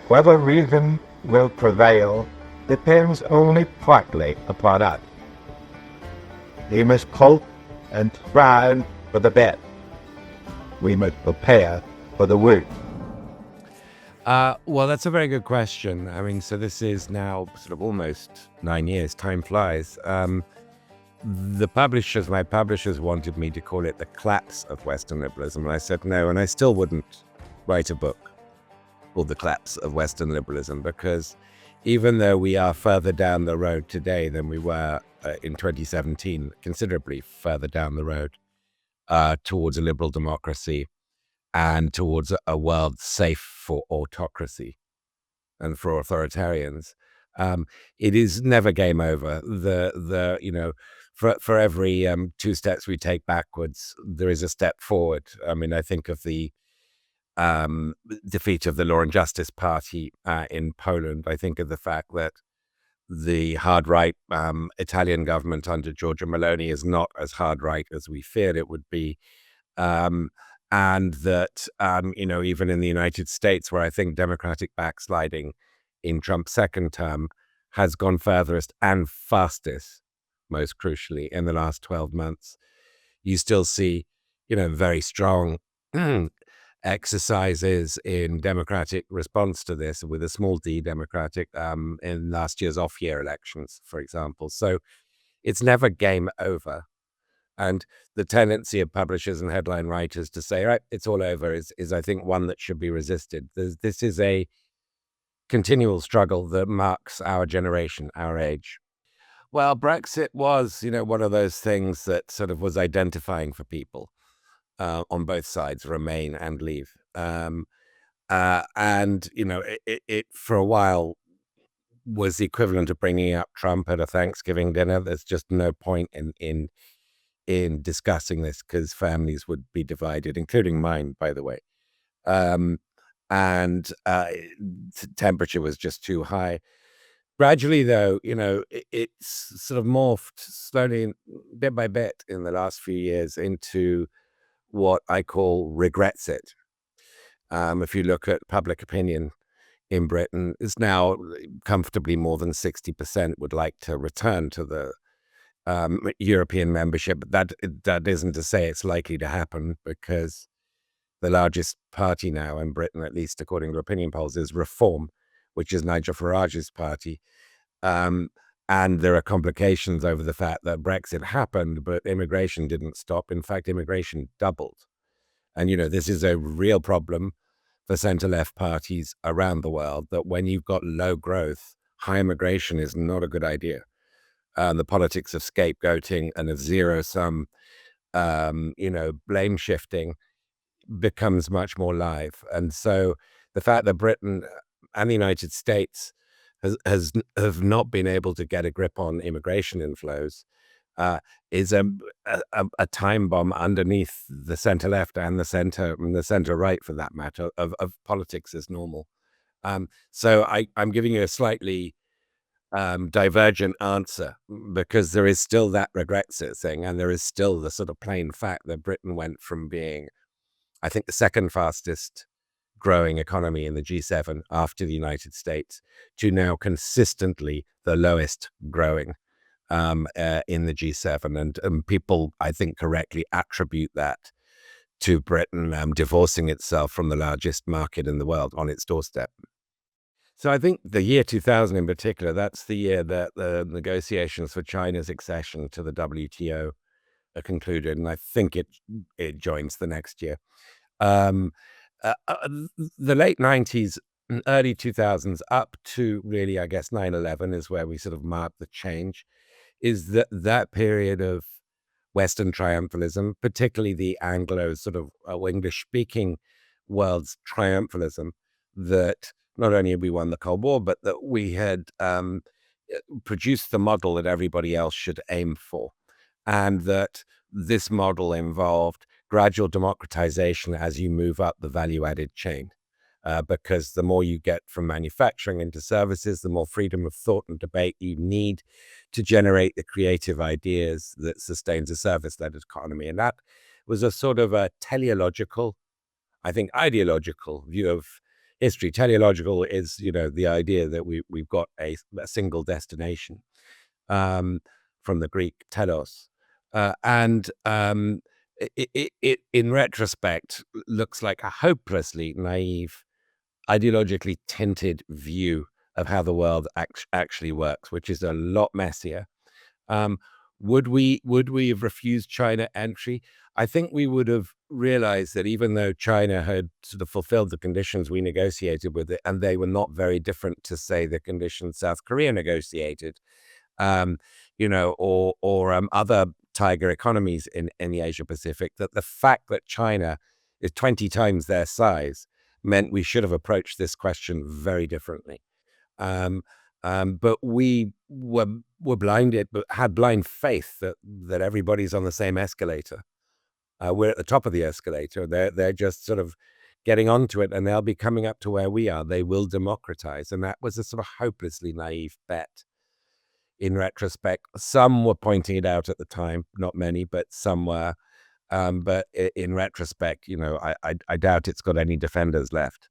Whether reason will prevail depends only partly upon us. We must hope and strive for the best. We must prepare for the worst. Well, that's a very good question. I mean, so this is now sort of almost 9 years. Time flies. My publishers wanted me to call it the collapse of Western liberalism. And I said no, and I still wouldn't write a book called The Collapse of Western Liberalism, because even though we are further down the road today than we were in 2017, considerably further down the road towards a liberal democracy and towards a world safe for autocracy and for authoritarians, it is never game over. For every 2 steps we take backwards, there is a step forward. I mean, I think of the defeat of the Law and Justice Party in Poland. I think of the fact that the hard right Italian government under Giorgia Meloni is not as hard right as we feared it would be. And that, even in the United States, where I think democratic backsliding in Trump's second term has gone furthest and fastest, most crucially, in the last 12 months, you still see, very strong exercises in democratic response to this, with a small d democratic, in last year's off-year elections, for example. So it's never game over. And the tendency of publishers and headline writers to say, right, it's all over, is I think, one that should be resisted. This is a continual struggle that marks our generation, our age. Well, Brexit was, one of those things that sort of was identifying for people on both sides, remain and leave. It for a while was the equivalent of bringing up Trump at a Thanksgiving dinner. There's just no point in discussing this, because families would be divided, including mine, by the way. Temperature was just too high. Gradually, though, it's sort of morphed slowly, bit by bit, in the last few years into what I call regrets it. If you look at public opinion in Britain, it's now comfortably more than 60% would like to return to the European membership. But that isn't to say it's likely to happen, because the largest party now in Britain, at least according to opinion polls, is Reform, which is Nigel Farage's party. And there are complications over the fact that Brexit happened, but immigration didn't stop. In fact, immigration doubled. And, this is a real problem for center-left parties around the world, that when you've got low growth, high immigration is not a good idea. The politics of scapegoating and of zero-sum, blame shifting becomes much more live. And so the fact that Britain and the United States have not been able to get a grip on immigration inflows is a time bomb underneath the center left and the center right, for that matter, of politics as normal. So I'm giving you a slightly divergent answer, because there is still that regrets it thing, and there is still the sort of plain fact that Britain went from being, I think, the second fastest growing economy in the G7 after the United States, to now consistently the lowest growing in the G7. And people, I think, correctly attribute that to Britain divorcing itself from the largest market in the world on its doorstep. So I think the year 2000 in particular, that's the year that the negotiations for China's accession to the WTO are concluded, and I think it joins the next year. The late 90s, early 2000s, up to really, I guess, 9/11 is where we sort of mark the change, is that period of Western triumphalism, particularly the Anglo sort of English-speaking world's triumphalism, that not only had we won the Cold War, but that we had produced the model that everybody else should aim for. And that this model involved gradual democratization as you move up the value-added chain. Because the more you get from manufacturing into services, the more freedom of thought and debate you need to generate the creative ideas that sustains a service-led economy. And that was a sort of a teleological, I think ideological view of history. Teleological is, the idea that we've got a single destination, from the Greek telos, and it in retrospect looks like a hopelessly naive, ideologically tinted view of how the world actually works, which is a lot messier. Um, would we have refused China entry? I think we would have realized that even though China had sort of fulfilled the conditions we negotiated with it, and they were not very different to, say, the conditions South Korea negotiated, um, or other tiger economies in the Asia Pacific, that the fact that China is 20 times their size meant we should have approached this question very differently. Um, but we were blinded, but had blind faith that everybody's on the same escalator. We're at the top of the escalator. They're just sort of getting onto it, and they'll be coming up to where we are. They will democratize, and that was a sort of hopelessly naive bet. In retrospect, some were pointing it out at the time, not many, but some were. But in retrospect, I doubt it's got any defenders left.